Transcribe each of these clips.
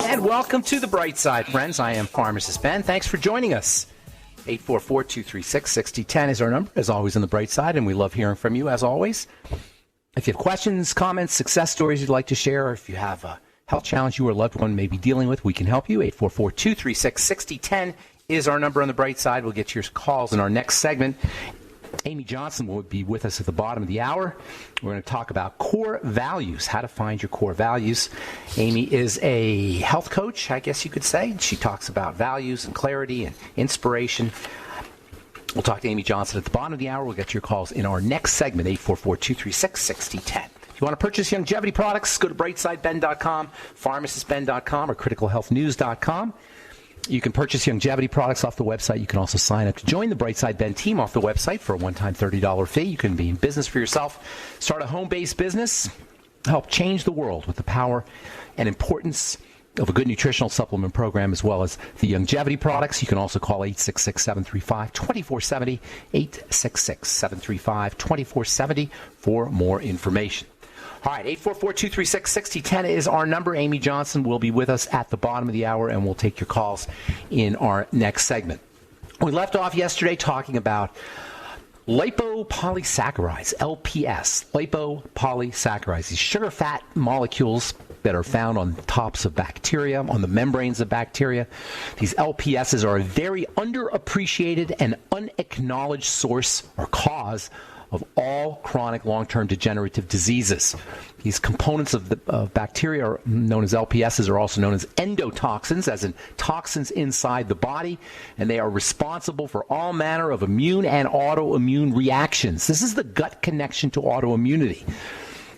And welcome to the Bright Side, friends. I am Pharmacist Ben. Thanks for joining us. 844-236-6010 is our number, as always, on the Bright Side, and we love hearing from you, as always. If you have questions, comments, success stories you'd like to share, or if you have a health challenge you or a loved one may be dealing with, we can help you. 844-236-6010 is our number on the Bright Side. We'll get your calls in our next segment. Amy Johnson will be with us at the bottom of the hour. We're going to talk about core values, how to find your core values. Amy is a health coach, I guess you could say. She talks about values and clarity and inspiration. We'll talk to Amy Johnson at the bottom of the hour. We'll get your calls in our next segment, 844-236-6010. If you want to purchase longevity products, go to brightsideben.com, pharmacistben.com, or criticalhealthnews.com. You can purchase longevity products off the website. You can also sign up to join the Brightside Ben team off the website for a one-time $30 fee. You can be in business for yourself, start a home-based business, help change the world with the power and importance of a good nutritional supplement program, as well as the longevity products. You can also call 866-735-2470, 866-735-2470 for more information. All right, 844-236-6010 is our number. Amy Johnson will be with us at the bottom of the hour, and we'll take your calls in our next segment. We left off yesterday talking about lipopolysaccharides, LPS, lipopolysaccharides, these sugar fat molecules that are found on the tops of bacteria, on the membranes of bacteria. These LPSs are a very underappreciated and unacknowledged source or cause of all chronic long-term degenerative diseases. These components of bacteria are known as LPSs, are also known as endotoxins, as in toxins inside the body, and they are responsible for all manner of immune and autoimmune reactions. This is the gut connection to autoimmunity.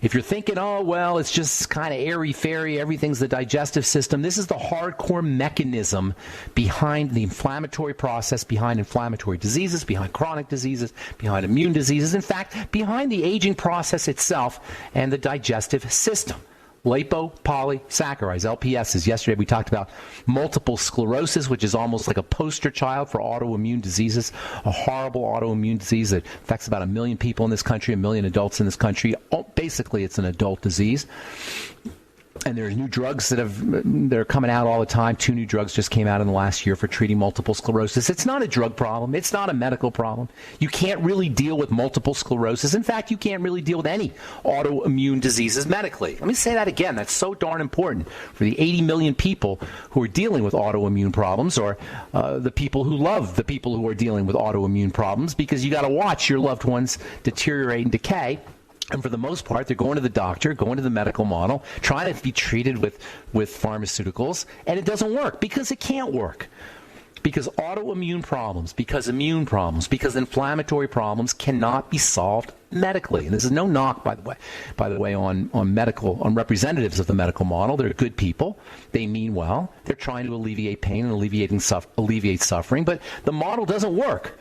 If you're thinking, oh, well, it's just kind of airy-fairy, everything's the digestive system, this is the hardcore mechanism behind the inflammatory process, behind inflammatory diseases, behind chronic diseases, behind immune diseases, in fact, behind the aging process itself and the digestive system. Lipopolysaccharides, LPSs. Yesterday we talked about multiple sclerosis, which is almost like a poster child for autoimmune diseases, a horrible autoimmune disease that affects about 1 million people in this country, 1 million adults in this country. Basically, it's an adult disease. And there are new drugs that are coming out all the time. 2 new drugs just came out in the last year for treating multiple sclerosis. It's not a drug problem. It's not a medical problem. You can't really deal with multiple sclerosis. In fact, you can't really deal with any autoimmune diseases medically. Let me say that again. That's so darn important for the 80 million people who are dealing with autoimmune problems, or the people who love the people who are dealing with autoimmune problems, because you got to watch your loved ones deteriorate and decay. And for the most part, they're going to the doctor, going to the medical model, trying to be treated with pharmaceuticals, and it doesn't work because it can't work. Because autoimmune problems, because immune problems, because inflammatory problems cannot be solved medically. And this is no knock, by the way, on representatives of the medical model. They're good people. They mean well. They're trying to alleviate pain and alleviate suffering, but the model doesn't work.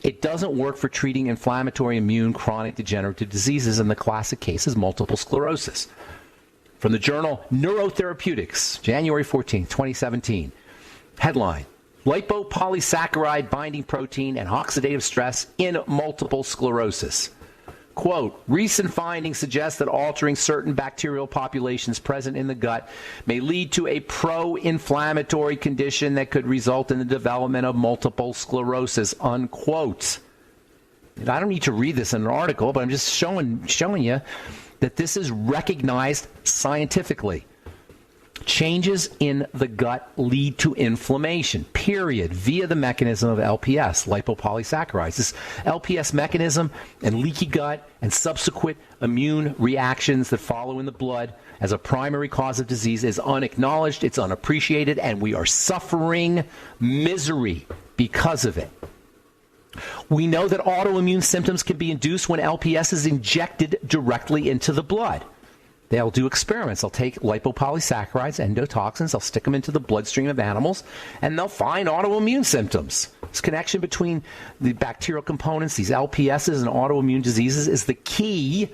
It doesn't work for treating inflammatory, immune, chronic degenerative diseases, and the classic case is multiple sclerosis. From the journal Neurotherapeutics, January 14, 2017. Headline: Lipopolysaccharide binding protein and oxidative stress in multiple sclerosis. Quote, recent findings suggest that altering certain bacterial populations present in the gut may lead to a pro-inflammatory condition that could result in the development of multiple sclerosis, unquote. And I don't need to read this in an article, but I'm just showing you that this is recognized scientifically. Changes in the gut lead to inflammation, period, via the mechanism of LPS, lipopolysaccharides. This LPS mechanism and leaky gut and subsequent immune reactions that follow in the blood as a primary cause of disease is unacknowledged, it's unappreciated, and we are suffering misery because of it. We know that autoimmune symptoms can be induced when LPS is injected directly into the blood. They'll do experiments. They'll take lipopolysaccharides, endotoxins, they'll stick them into the bloodstream of animals, and they'll find autoimmune symptoms. This connection between the bacterial components, these LPSs, and autoimmune diseases is the key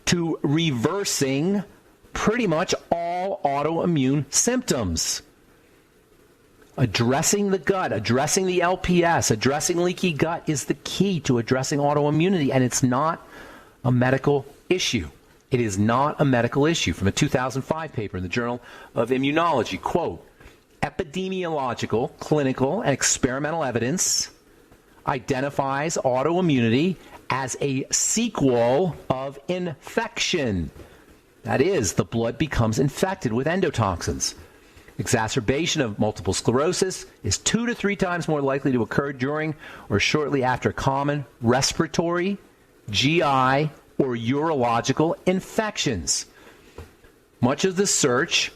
to reversing pretty much all autoimmune symptoms. Addressing the gut, addressing the LPS, addressing leaky gut is the key to addressing autoimmunity, and it's not a medical issue. It is not a medical issue. From a 2005 paper in the Journal of Immunology, quote, epidemiological, clinical, and experimental evidence identifies autoimmunity as a sequel of infection. That is, the blood becomes infected with endotoxins. Exacerbation of multiple sclerosis is 2 to 3 times more likely to occur during or shortly after common respiratory, GI, or urological infections. Much of the search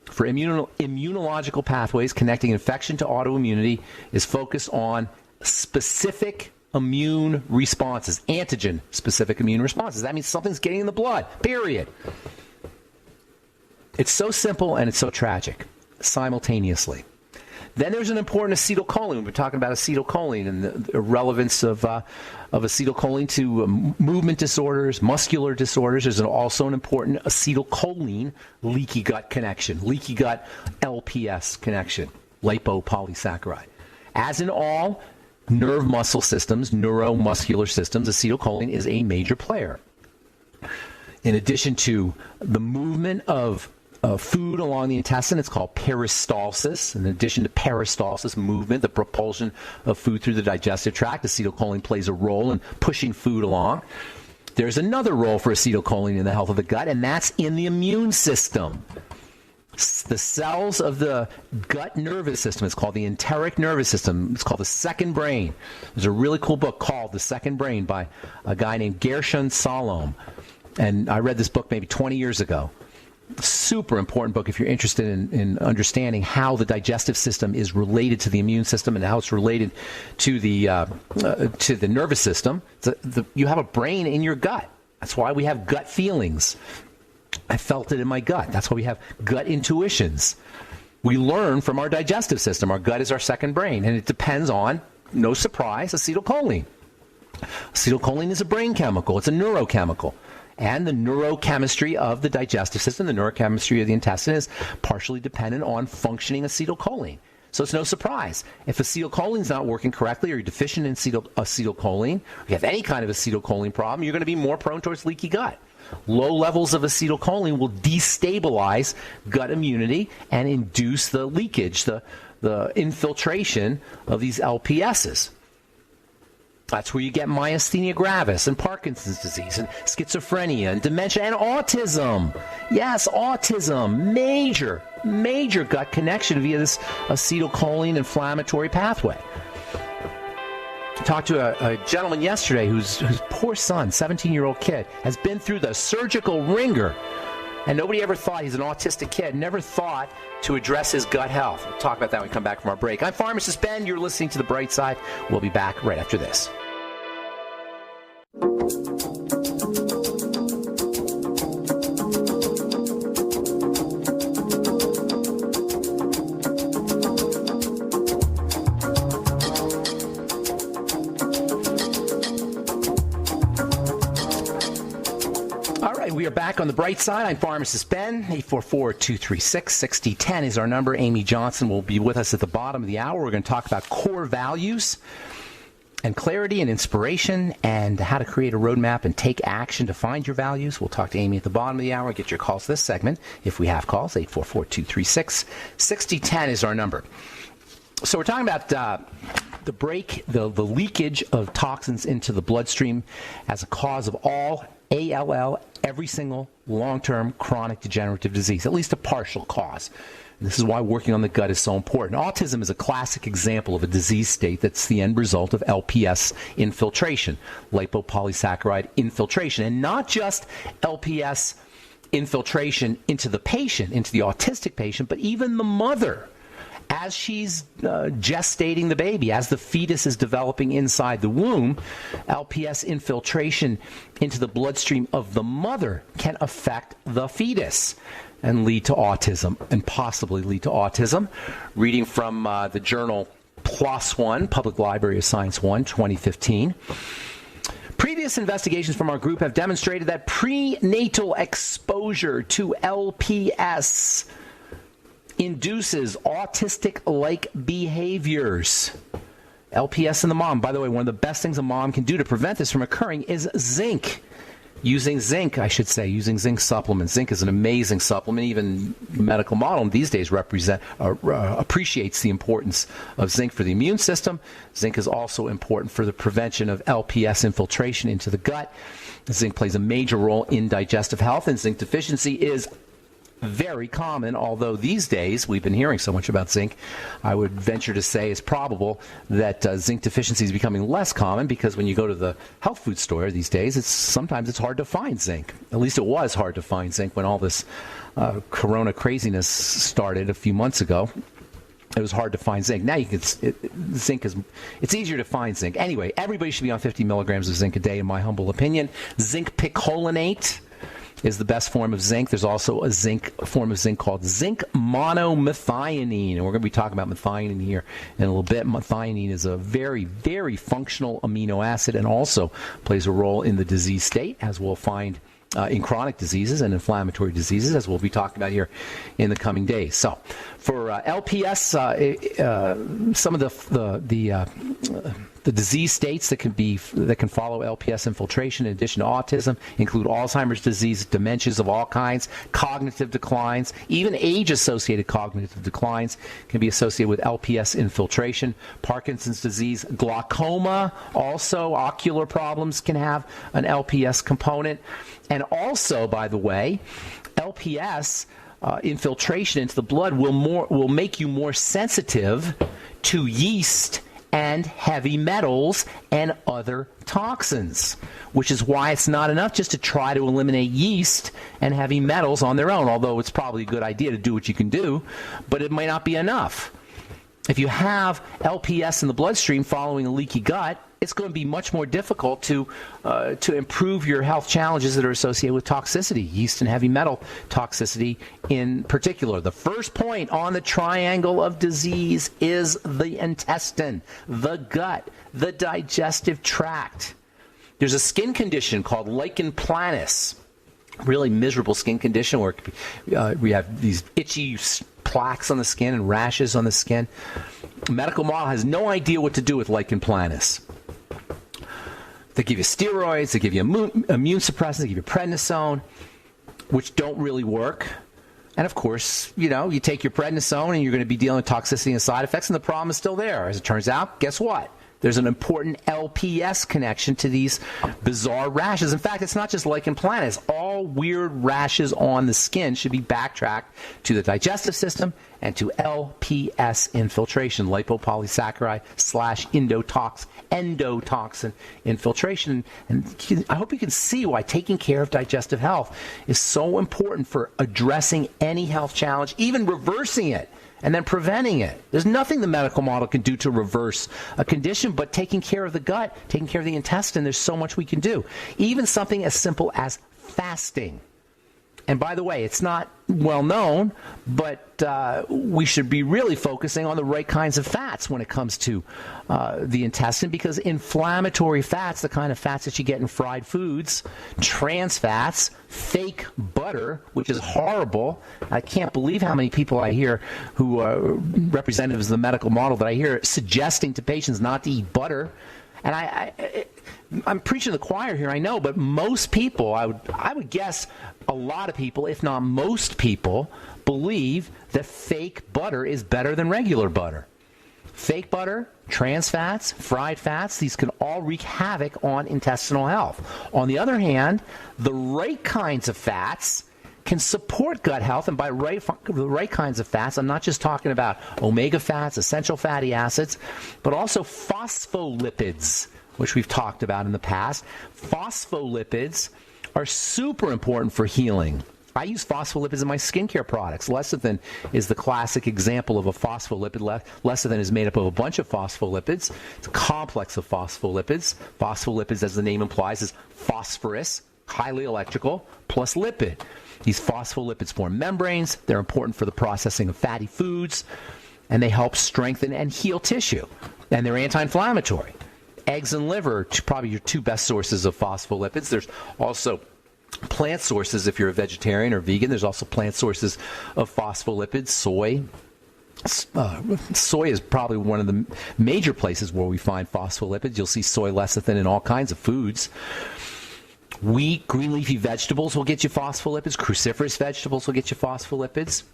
for immunological pathways connecting infection to autoimmunity is focused on specific immune responses, antigen-specific immune responses. That means something's getting in the blood, period. It's so simple and it's so tragic simultaneously. Then there's an important acetylcholine. We're talking about acetylcholine and the relevance of acetylcholine to movement disorders, muscular disorders. There's also an important acetylcholine leaky gut connection, leaky gut LPS connection, lipopolysaccharide. As in all nerve muscle systems, neuromuscular systems, acetylcholine is a major player. In addition to the movement of food along the intestine, it's called peristalsis. In addition to peristalsis movement, the propulsion of food through the digestive tract, acetylcholine plays a role in pushing food along. There's another role for acetylcholine in the health of the gut, and that's in the immune system. The cells of the gut nervous system, it's called the enteric nervous system. It's called the second brain. There's a really cool book called The Second Brain by a guy named Gershon Salom. And I read this book maybe 20 years ago. Super important book if you're interested in understanding how the digestive system is related to the immune system and how it's related to the nervous system. You have a brain in your gut. That's why we have gut feelings. I felt it in my gut. That's why we have gut intuitions. We learn from our digestive system. Our gut is our second brain, and it depends on, no surprise, acetylcholine. Acetylcholine is a brain chemical. It's a neurochemical. And the neurochemistry of the digestive system, the neurochemistry of the intestine, is partially dependent on functioning acetylcholine. So it's no surprise. If acetylcholine is not working correctly, or you're deficient in acetylcholine, or you have any kind of acetylcholine problem, you're going to be more prone towards leaky gut. Low levels of acetylcholine will destabilize gut immunity and induce the leakage, the infiltration of these LPSs. That's where you get myasthenia gravis and Parkinson's disease and schizophrenia and dementia and autism. Yes, autism. Major gut connection via this acetylcholine inflammatory pathway. I talked to a gentleman yesterday whose poor son, 17-year-old kid, has been through the surgical ringer. And nobody ever thought, he's an autistic kid, never thought to address his gut health. We'll talk about that when we come back from our break. I'm Pharmacist Ben. You're listening to The Bright Side. We'll be back right after this. We are back on The Bright Side. I'm Pharmacist Ben. 844-236-6010 is our number. Amy Johnson will be with us at the bottom of the hour. We're going to talk about core values and clarity and inspiration and how to create a roadmap and take action to find your values. We'll talk to Amy at the bottom of the hour. Get your calls this segment if we have calls. 844-236-6010 is our number. So we're talking about the leakage of toxins into the bloodstream as a cause of all ALL, every single long-term chronic degenerative disease, at least a partial cause. And this is why working on the gut is so important. Autism is a classic example of a disease state that's the end result of LPS infiltration, lipopolysaccharide infiltration, and not just LPS infiltration into the patient, into the autistic patient, but even the mother. As she's gestating the baby, as the fetus is developing inside the womb, LPS infiltration into the bloodstream of the mother can affect the fetus and lead to autism, and possibly lead to autism. Reading from the journal PLOS One, Public Library of Science 1, 2015. Previous investigations from our group have demonstrated that prenatal exposure to LPS induces autistic-like behaviors. LPS in the mom. By the way, one of the best things a mom can do to prevent this from occurring is zinc. using zinc, I should say, using zinc supplements. Zinc is an amazing supplement. Even the medical model these days appreciates the importance of zinc for the immune system. Zinc is also important for the prevention of LPS infiltration into the gut. Zinc plays a major role in digestive health, and zinc deficiency is very common, although these days we've been hearing so much about zinc. I would venture to say it's probable that zinc deficiency is becoming less common, because when you go to the health food store these days, sometimes it's hard to find zinc. At least it was hard to find zinc when all this corona craziness started a few months ago. It was hard to find zinc. Now it's easier to find zinc. Anyway, everybody should be on 50 milligrams of zinc a day, in my humble opinion. Zinc picolinate is the best form of zinc. There's also a form of zinc called zinc monomethionine, and we're going to be talking about methionine here in a little bit. Methionine is a very, very functional amino acid, and also plays a role in the disease state, as we'll find in chronic diseases and inflammatory diseases, as we'll be talking about here in the coming days. So, for LPS, some of the disease states that can follow LPS infiltration, in addition to autism, include Alzheimer's disease, dementias of all kinds, cognitive declines, even age-associated cognitive declines can be associated with LPS infiltration. Parkinson's disease, glaucoma, also ocular problems can have an LPS component. And also, by the way, LPS infiltration into the blood will make you more sensitive to yeast and heavy metals and other toxins, which is why it's not enough just to try to eliminate yeast and heavy metals on their own, although it's probably a good idea to do what you can do, but it might not be enough. If you have LPS in the bloodstream following a leaky gut, it's going to be much more difficult to improve your health challenges that are associated with toxicity, yeast and heavy metal toxicity in particular. The first point on the triangle of disease is the intestine, the gut, the digestive tract. There's a skin condition called lichen planus, really miserable skin condition where we have these itchy plaques on the skin and rashes on the skin. The medical model has no idea what to do with lichen planus. They give you steroids, they give you immune suppressants, they give you prednisone, which don't really work. And of course, you take your prednisone and you're going to be dealing with toxicity and side effects, and the problem is still there. As it turns out, guess what? There's an important LPS connection to these bizarre rashes. In fact, it's not just lichen planus. All weird rashes on the skin should be backtracked to the digestive system and to LPS infiltration, lipopolysaccharide / endotoxin infiltration. And I hope you can see why taking care of digestive health is so important for addressing any health challenge, even reversing it, and then preventing it. There's nothing the medical model can do to reverse a condition, but taking care of the gut, taking care of the intestine, there's so much we can do. Even something as simple as fasting. And by the way, it's not well known, but we should be really focusing on the right kinds of fats when it comes to the intestine, because inflammatory fats, the kind of fats that you get in fried foods, trans fats, fake butter, which is horrible. I can't believe how many people I hear who are representatives of the medical model that I hear suggesting to patients not to eat butter. And I'm preaching to the choir here, I know, but most people, I would guess a lot of people, if not most people, believe that fake butter is better than regular butter. Fake butter, trans fats, fried fats, these can all wreak havoc on intestinal health. On the other hand, the right kinds of fats can support gut health, and by the right kinds of fats, I'm not just talking about omega fats, essential fatty acids, but also phospholipids, which we've talked about in the past. Phospholipids are super important for healing. I use phospholipids in my skincare products. Lecithin is the classic example of a phospholipid. Lecithin is made up of a bunch of phospholipids. It's a complex of phospholipids. Phospholipids, as the name implies, is phosphorus, highly electrical, plus lipid. These phospholipids form membranes. They're important for the processing of fatty foods, and they help strengthen and heal tissue. And they're anti-inflammatory. Eggs and liver, probably your two best sources of phospholipids. There's also plant sources if you're a vegetarian or vegan. There's also plant sources of phospholipids. Soy. Soy is probably one of the major places where we find phospholipids. You'll see soy lecithin in all kinds of foods. Wheat, green leafy vegetables will get you phospholipids. Cruciferous vegetables will get you phospholipids.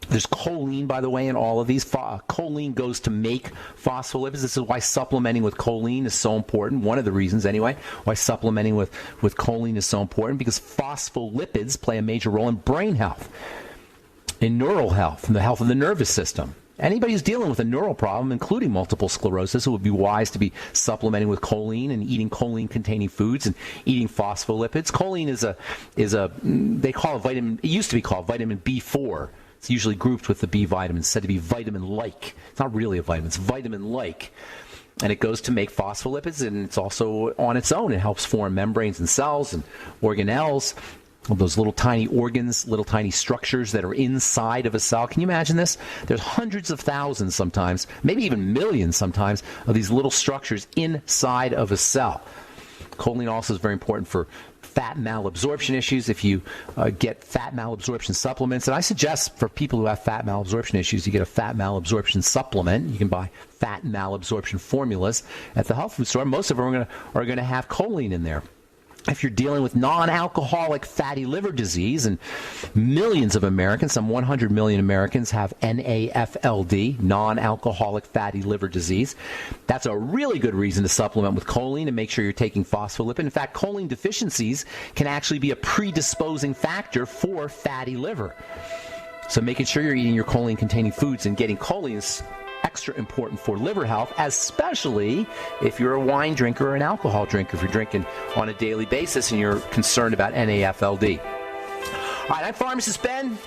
There's choline, by the way, in all of these. Choline goes to make phospholipids. This is why supplementing with choline is so important. One of the reasons, anyway, why supplementing with choline is so important, because phospholipids play a major role in brain health, in neural health, and the health of the nervous system. Anybody who's dealing with a neural problem, including multiple sclerosis, it would be wise to be supplementing with choline and eating choline-containing foods and eating phospholipids. Choline is a they call it vitamin. It used to be called vitamin B4. It's usually grouped with the B vitamin, said to be vitamin-like. It's not really a vitamin. It's vitamin-like. And it goes to make phospholipids, and it's also on its own. It helps form membranes and cells and organelles, those little tiny organs, little tiny structures that are inside of a cell. Can you imagine this? There's hundreds of thousands sometimes, maybe even millions sometimes, of these little structures inside of a cell. Choline also is very important for fat malabsorption issues. If you get fat malabsorption supplements, and I suggest for people who have fat malabsorption issues, you get a fat malabsorption supplement. You can buy fat malabsorption formulas at the health food store. Most of them are going to have choline in there. If you're dealing with non-alcoholic fatty liver disease, and millions of Americans, some 100 million Americans, have NAFLD, non-alcoholic fatty liver disease, that's a really good reason to supplement with choline and make sure you're taking phospholipid. In fact, choline deficiencies can actually be a predisposing factor for fatty liver. So making sure you're eating your choline-containing foods and getting choline is extra important for liver health, especially if you're a wine drinker or an alcohol drinker, if you're drinking on a daily basis and you're concerned about NAFLD. All right, I'm Pharmacist Ben.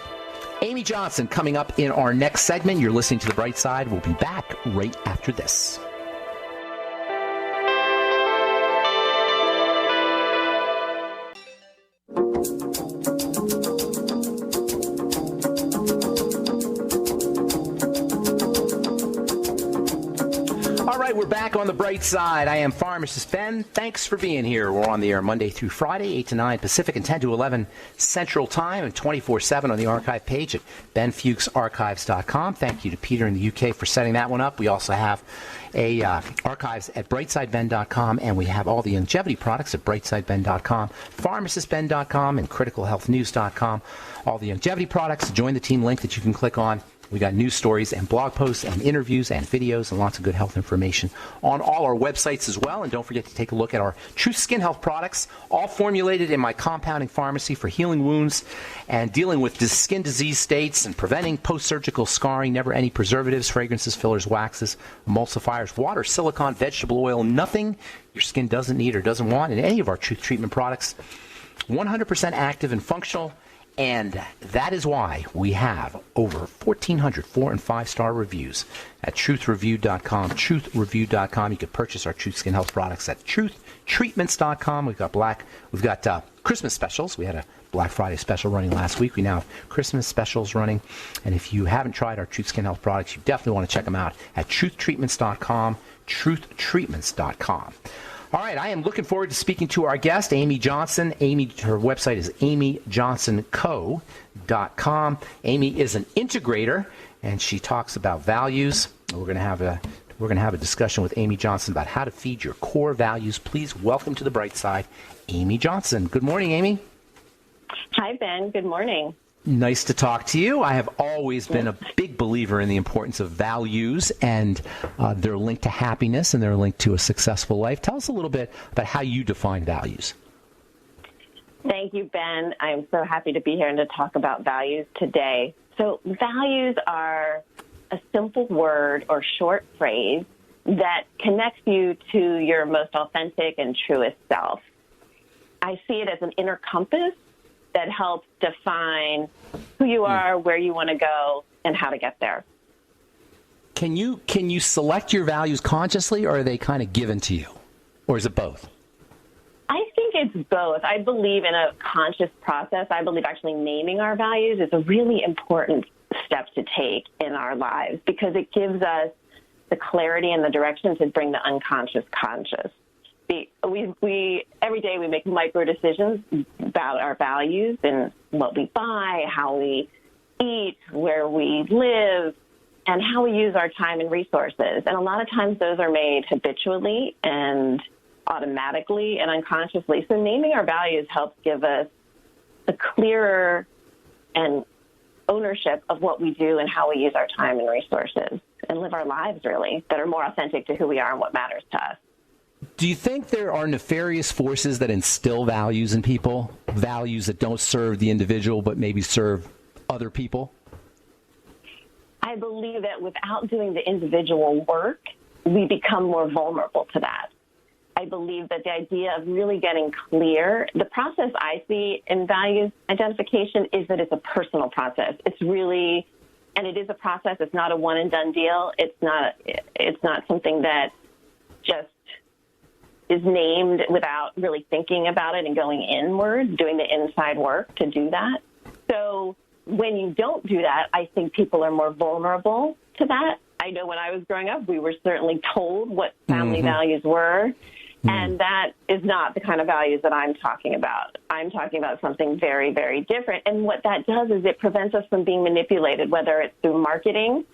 Amy Johnson coming up in our next segment. You're listening to The Bright Side. We'll be back right after this. We're back on The Bright Side. I am Pharmacist Ben. Thanks for being here. We're on the air Monday through Friday, 8 to 9 Pacific and 10 to 11 Central Time, and 24/7 on the archive page at benfuchsarchives.com. Thank you to Peter in the UK for setting that one up. We also have archives at brightsideben.com, and we have all the longevity products at brightsideben.com, pharmacistben.com, and criticalhealthnews.com. All the longevity products. Join the team link that you can click on. We got news stories and blog posts and interviews and videos and lots of good health information on all our websites as well. And don't forget to take a look at our Truth Skin Health products, all formulated in my compounding pharmacy for healing wounds and dealing with skin disease states and preventing post-surgical scarring. Never any preservatives, fragrances, fillers, waxes, emulsifiers, water, silicone, vegetable oil, nothing your skin doesn't need or doesn't want in any of our Truth Treatment products. 100% active and functional. And that is why we have over 1,400 4- and 5-star reviews at truthreview.com. Truthreview.com. You can purchase our Truth Skin Health products at truthtreatments.com. We've got Christmas specials. We had a Black Friday special running last week. We now have Christmas specials running. And if you haven't tried our Truth Skin Health products, you definitely want to check them out at truthtreatments.com. Truthtreatments.com. All right, I am looking forward to speaking to our guest, Amy Johnson. Her website is amyjohnsonco.com. Amy is an integrator, and she talks about values. We're going to have a discussion with Amy Johnson about how to feed your core values. Please welcome to The Bright Side, Amy Johnson. Good morning, Amy. Hi, Ben. Good morning. Nice to talk to you. I have always been a big believer in the importance of values, and they're linked to happiness and they're linked to a successful life. Tell us a little bit about how you define values. Thank you, Ben. I'm so happy to be here and to talk about values today. So values are a simple word or short phrase that connects you to your most authentic and truest self. I see it as an inner compass that helps define who you are, where you want to go, and how to get there. Can you select your values consciously, or are they kind of given to you? Or is it both? I think it's both. I believe in a conscious process. I believe actually naming our values is a really important step to take in our lives because it gives us the clarity and the direction to bring the unconscious conscious. We every day we make micro decisions about our values and what we buy, how we eat, where we live, and how we use our time and resources. And a lot of times those are made habitually and automatically and unconsciously. So naming our values helps give us a clearer and ownership of what we do and how we use our time and resources and live our lives, really, that are more authentic to who we are and what matters to us. Do you think there are nefarious forces that instill values in people, values that don't serve the individual but maybe serve other people? I believe that without doing the individual work, we become more vulnerable to that. I believe that the idea of really getting clear, the process I see in values identification is that it's a personal process. It's really, and it is a process. It's not a one and done deal. It's not something that just is named without really thinking about it and going inward, doing the inside work to do that. So when you don't do that, I think people are more vulnerable to that. I know when I was growing up, we were certainly told what family values were. And that is not the kind of values that I'm talking about. I'm talking about something very, very different. And what that does is it prevents us from being manipulated, whether it's through marketing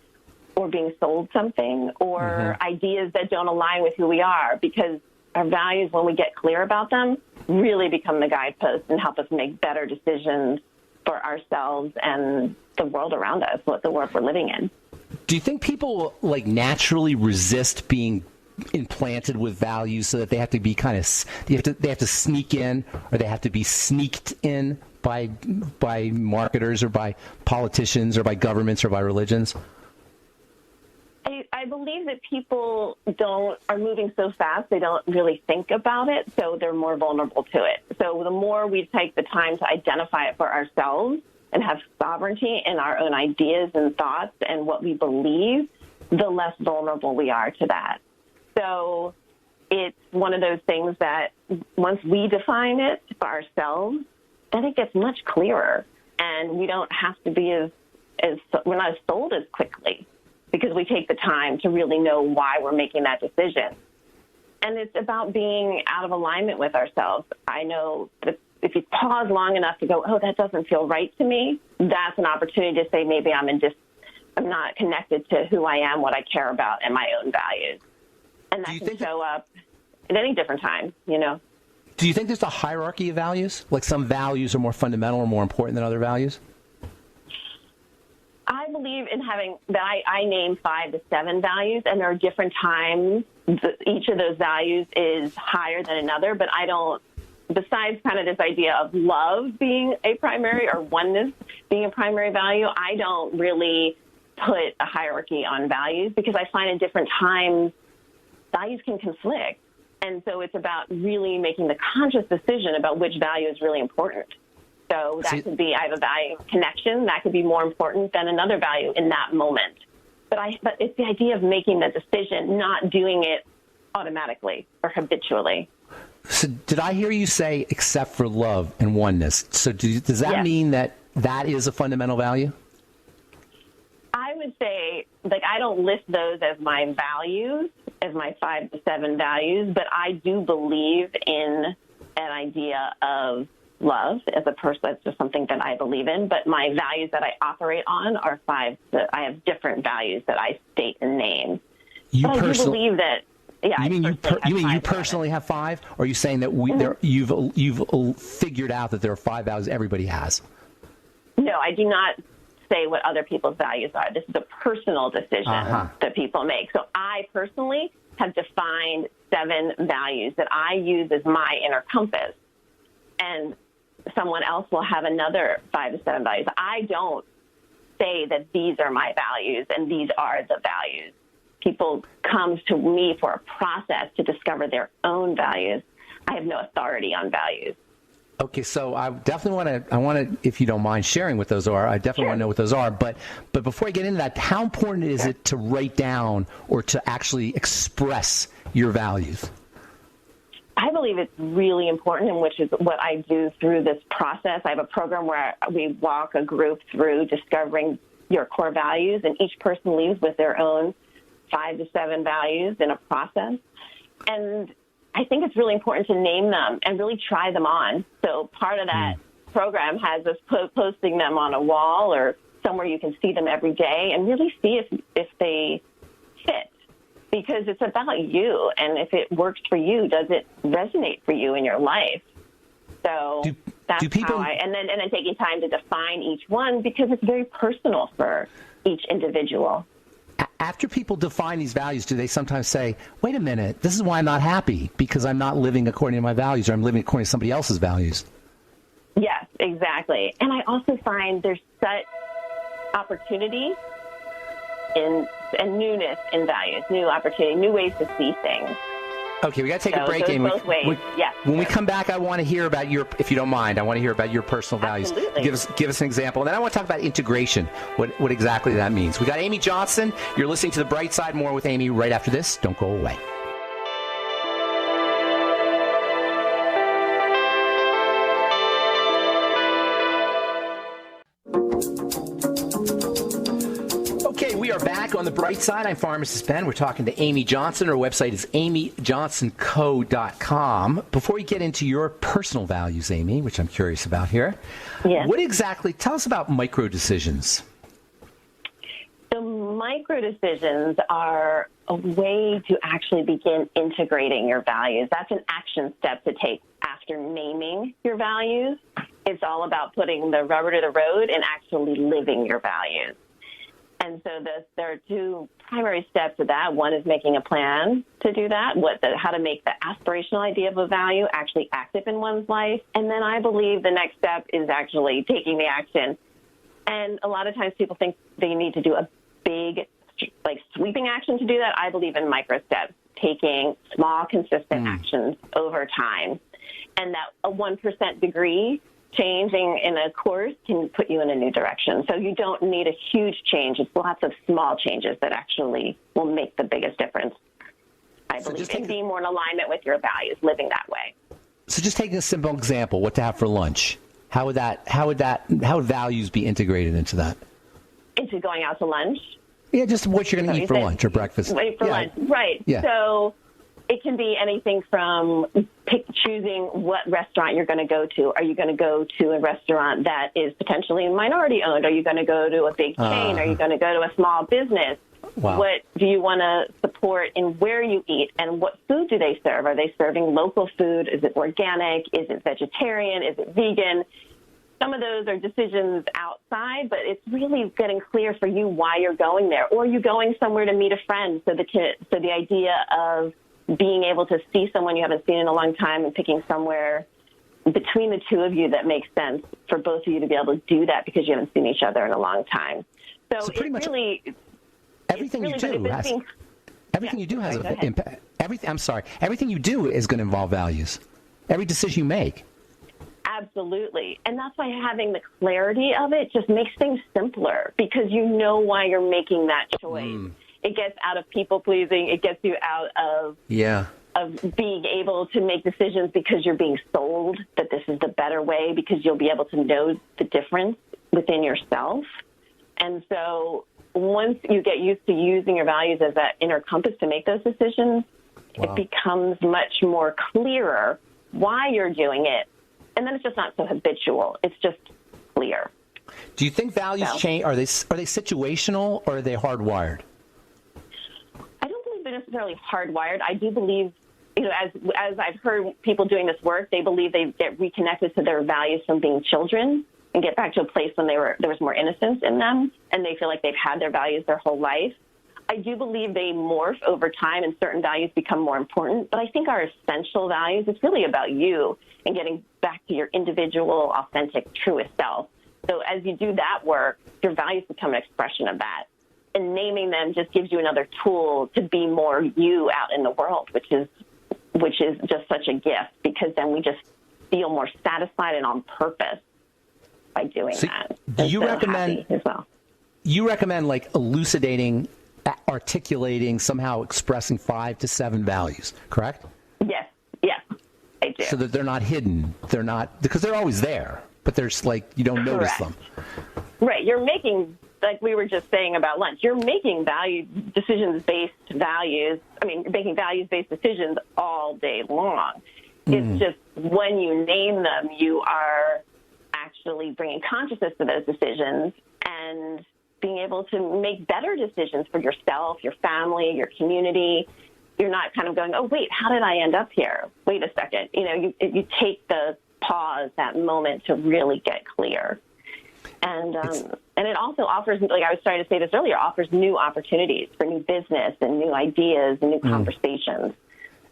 or being sold something or ideas that don't align with who we are, because our values, when we get clear about them, really become the guideposts and help us make better decisions for ourselves and the world around us, what the world we're living in. Do you think people naturally resist being implanted with values so that they have to be they have to sneak in, or they have to be sneaked in by marketers or by politicians or by governments or by religions? I believe that people are moving so fast, they don't really think about it, so they're more vulnerable to it. So the more we take the time to identify it for ourselves and have sovereignty in our own ideas and thoughts and what we believe, the less vulnerable we are to that. So it's one of those things that once we define it for ourselves, then it gets much clearer, and we don't have to be we're not as sold as quickly, because we take the time to really know why we're making that decision. And it's about being out of alignment with ourselves. I know that if you pause long enough to go, oh, that doesn't feel right to me, that's an opportunity to say maybe I'm not connected to who I am, what I care about, and my own values. And that can show up at any different time, Do you think there's a hierarchy of values? Like some values are more fundamental or more important than other values? I believe in having that. I name 5 to 7 values, and there are different times each of those values is higher than another, but I don't, besides kind of this idea of love being a primary or oneness being a primary value, I don't really put a hierarchy on values, because I find in different times values can conflict. And so it's about really making the conscious decision about which value is really important. So that could be, I have a value of connection. That could be more important than another value in that moment. But it's the idea of making the decision, not doing it automatically or habitually. So did I hear you say except for love and oneness? So does that mean that is a fundamental value? I would say, I don't list those as my values, as my 5 to 7 values, but I do believe in an idea of love as a person. That's just something that I believe in. But my values that I operate on are 5. I have different values that I state and name. I do believe that. Yeah. You mean you personally have 5? Or are you saying that you've figured out that there are 5 values everybody has? No, I do not say what other people's values are. This is a personal decision that people make. So I personally have defined 7 values that I use as my inner compass. And someone else will have another 5 to 7 values. I don't say that these are my values and these are the values. People come to me for a process to discover their own values. I have no authority on values. Okay, so I definitely want to, if you don't mind sharing what those are, I definitely want to know what those are. But before I get into that, how important is it to write down or to actually express your values? I believe it's really important, and which is what I do through this process. I have a program where we walk a group through discovering your core values, and each person leaves with their own 5 to 7 values in a process. And I think it's really important to name them and really try them on. So part of that program has us posting them on a wall or somewhere you can see them every day and really see if they fit. because it's about you. And if it works for you, does it resonate for you in your life? So that's how and then taking time to define each one, because it's very personal for each individual. After people define these values, do they sometimes say, wait a minute, this is why I'm not happy, because I'm not living according to my values, or I'm living according to somebody else's values? Yes, exactly. And I also find there's such opportunity and newness in values, new opportunity, new ways to see things. Okay, we got to take a break. Amy. Both ways. When we come back, I want to hear about if you don't mind, I want to hear about your personal values. Absolutely. Give us an example. And then I want to talk about integration, what exactly that means. We got Amy Johnson. You're listening to The Bright Side. More with Amy right after this. Don't go away. We are back on The Bright Side. I'm Pharmacist Ben. We're talking to Amy Johnson. Her website is amyjohnsonco.com. Before we get into your personal values, Amy, which I'm curious about here, what exactly, tell us about micro decisions. So micro decisions are a way to actually begin integrating your values. That's an action step to take after naming your values. It's all about putting the rubber to the road and actually living your values. And so there are two primary steps to that. One is making a plan to do that, how to make the aspirational idea of a value actually active in one's life. And then I believe the next step is actually taking the action. And a lot of times people think they need to do a big, sweeping action to do that. I believe in micro steps, taking small, consistent actions over time. And that a 1% degree changing in a course can put you in a new direction. So you don't need a huge change. It's lots of small changes that actually will make the biggest difference. I believe in being more in alignment with your values, living that way. So just taking a simple example, what to have for lunch. How would values be integrated into that? Into going out to lunch? Yeah, just what you're going to eat for lunch or breakfast. Lunch, right. Yeah. So it can be anything from choosing what restaurant you're going to go to. Are you going to go to a restaurant that is potentially minority owned? Are you going to go to a big chain? Are you going to go to a small business? Wow. What do you want to support in where you eat, and what food do they serve? Are they serving local food? Is it organic? Is it vegetarian? Is it vegan? Some of those are decisions outside, but it's really getting clear for you why you're going there. Or are you going somewhere to meet a friend? So the idea of being able to see someone you haven't seen in a long time and picking somewhere between the two of you that makes sense for both of you to be able to do that because you haven't seen each other in a long time. So pretty much everything you do has an impact. Everything you do is going to involve values. Every decision you make. Absolutely. And that's why having the clarity of it just makes things simpler, because you know why you're making that choice. It gets out of people pleasing. It gets you out of being able to make decisions because you're being sold that this is the better way, because you'll be able to know the difference within yourself. And so once you get used to using your values as that inner compass to make those decisions, it becomes much more clearer why you're doing it. And then it's just not so habitual. It's just clear. Do you think values change? Are they situational, or are they hardwired? I don't believe they're necessarily hardwired. I do believe, as I've heard people doing this work, they believe they get reconnected to their values from being children and get back to a place when there was more innocence in them, and they feel like they've had their values their whole life. I do believe they morph over time and certain values become more important, but I think our essential values, it's really about you and getting back to your individual, authentic, truest self. So as you do that work, your values become an expression of that. And naming them just gives you another tool to be more you out in the world, which is just such a gift, because then we just feel more satisfied and on purpose by doing that. Do you recommend as well? You recommend elucidating, articulating, somehow expressing 5 to 7 values, correct? Yes, I do. So that they're not hidden. They're not, because they're always there, but they're just you don't notice them. Right. You're making, like we were just saying about lunch, you're making decisions-based values. You're making values-based decisions all day long. It's just when you name them, you are actually bringing consciousness to those decisions, and being able to make better decisions for yourself, your family, your community. You're not kind of going, oh, wait, how did I end up here? Wait a second. You take the pause, that moment to really get clear. And it also offers, like I was trying to say this earlier, offers new opportunities for new business and new ideas and new conversations.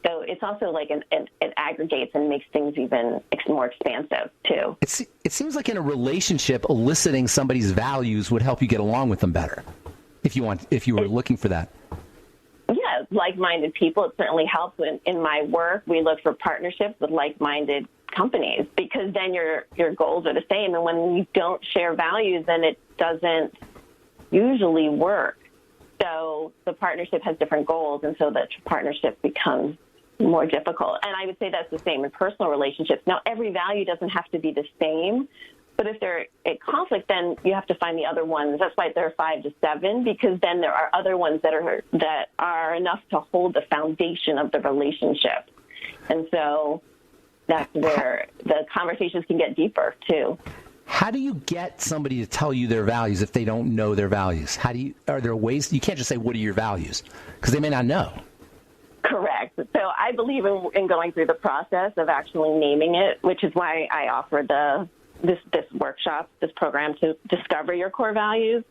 So it's also like it aggregates and makes things even more expansive, too. It seems like in a relationship, eliciting somebody's values would help you get along with them better, if you were looking for that. Yeah, like-minded people. It certainly helps. In my work, we look for partnerships with like-minded companies because then your goals are the same. And when you don't share values, then it doesn't usually work. So the partnership has different goals, and so the partnership becomes more difficult. And I would say that's the same in personal relationships. Now, every value doesn't have to be the same, but if they're at conflict, then you have to find the other ones. That's why there are 5 to 7, because then there are other ones that are enough to hold the foundation of the relationship. And so that's where the conversations can get deeper, too. How do you get somebody to tell you their values if they don't know their values? Are there ways? You can't just say, what are your values? Because they may not know. Correct. So I believe in going through the process of actually naming it, which is why I offer this workshop, this program to discover your core values,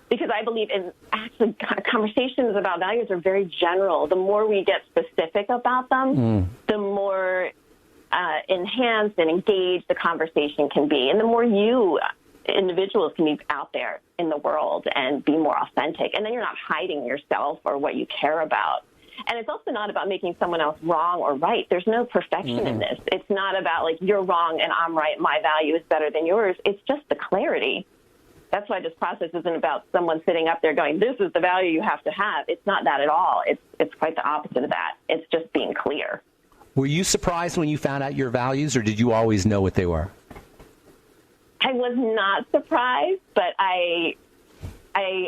because I believe in actually conversations about values are very general. The more we get specific about them, the more enhanced and engaged the conversation can be, and the more individuals can be out there in the world and be more authentic. And then you're not hiding yourself or what you care about. And it's also not about making someone else wrong or right. There's no perfection in this. It's not about like you're wrong and I'm right, my value is better than yours. It's just the clarity. That's why this process isn't about someone sitting up there going, this is the value you have to have. It's not that at all. It's quite the opposite of that. It's just being clear. Were you surprised when you found out your values, or did you always know what they were? I was not surprised, but I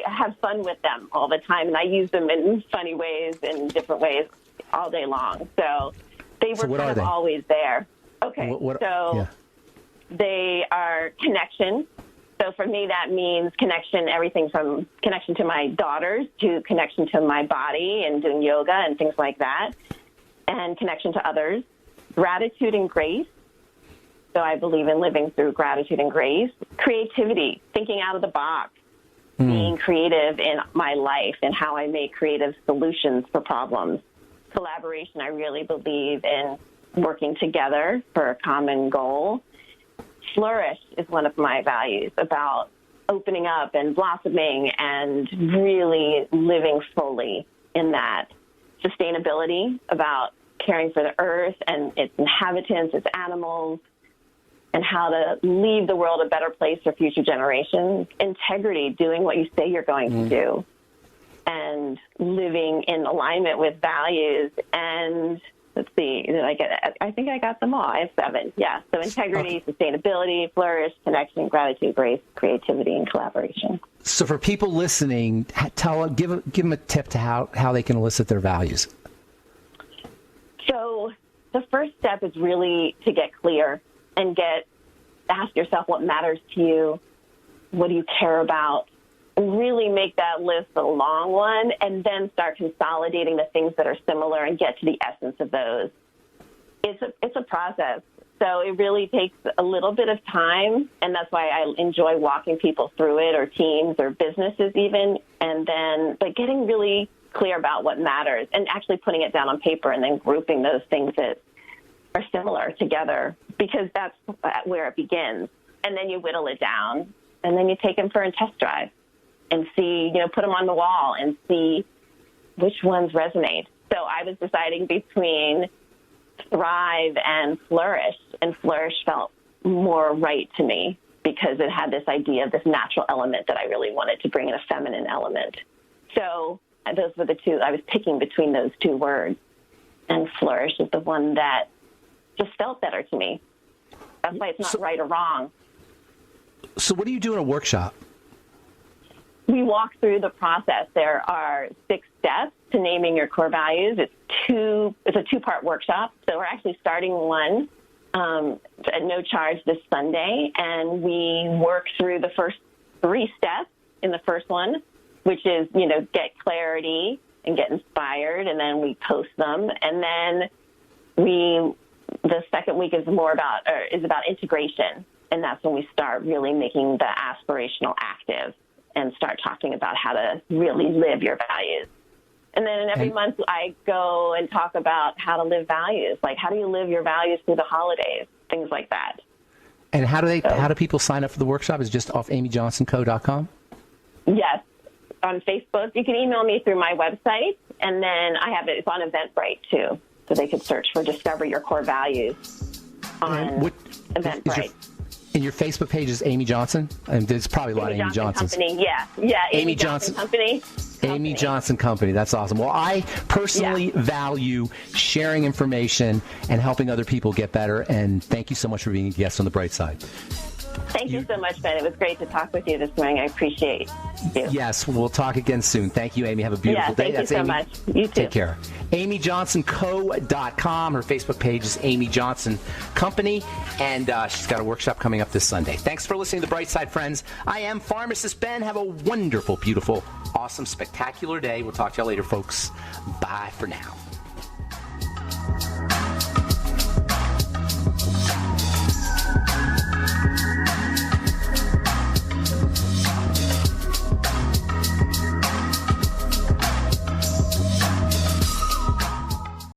have fun with them all the time, and I use them in funny ways, in different ways, all day long. So they were kind of always there. Okay, They are connection. So for me, that means connection, everything from connection to my daughters to connection to my body and doing yoga and things like that, and connection to others. Gratitude and grace. So I believe in living through gratitude and grace. Creativity, thinking out of the box. Being creative in my life and how I make creative solutions for problems. Collaboration, I really believe in working together for a common goal. Flourish is one of my values, about opening up and blossoming and really living fully in that. Sustainability, about caring for the earth and its inhabitants, its animals, and how to leave the world a better place for future generations. Integrity, doing what you say you're going to do, and living in alignment with values. And let's see, I think I got them all. I have 7. Yeah. So integrity, sustainability, flourish, connection, gratitude, grace, creativity, and collaboration. So for people listening, give them a tip to how they can elicit their values. So the first step is really to get clear and ask yourself what matters to you, what do you care about, and really make that list a long one, and then start consolidating the things that are similar and get to the essence of those. It's a process, so it really takes a little bit of time, and that's why I enjoy walking people through it, or teams or businesses even, but getting really clear about what matters and actually putting it down on paper and then grouping those things that are similar together, because that's where it begins. And then you whittle it down, and then you take them for a test drive and see, put them on the wall and see which ones resonate. So I was deciding between thrive and flourish felt more right to me because it had this idea of this natural element that I really wanted to bring in, a feminine element. So those were the two. I was picking between those two words, and flourish is the one that just felt better to me. That's why it's not right or wrong. So what do you do in a workshop? We walk through the process. There are 6 steps to naming your core values. It's a 2-part workshop. So we're actually starting one at no charge this Sunday, and we work through the first 3 steps in the first one, which is, get clarity and get inspired, and then we post them. And then the second week is about integration, and that's when we start really making the aspirational active and start talking about how to really live your values. And then every month I go and talk about how to live values, like how do you live your values through the holidays, things like that. And how do people sign up for the workshop? Is it just off amyjohnsonco.com? Yes, on Facebook. You can email me through my website, and then it's on Eventbrite too, so they could search for Discover Your Core Values on Eventbrite. And your Facebook page is Amy Johnson? And there's probably a lot of Amy Johnsons. Company, yeah. Amy Johnson Company. Amy Johnson Company. That's awesome. Well, I personally value sharing information and helping other people get better. And thank you so much for being a guest on The Bright Side. Thank you so much, Ben. It was great to talk with you this morning. I appreciate you. Yes, we'll talk again soon. Thank you, Amy. Have a beautiful day. Thank you so much. You too. Take care. AmyJohnsonCo.com. Her Facebook page is Amy Johnson Company, and she's got a workshop coming up this Sunday. Thanks for listening to The Bright Side, friends. I am Pharmacist Ben. Have a wonderful, beautiful, awesome, spectacular day. We'll talk to you later, folks. Bye for now.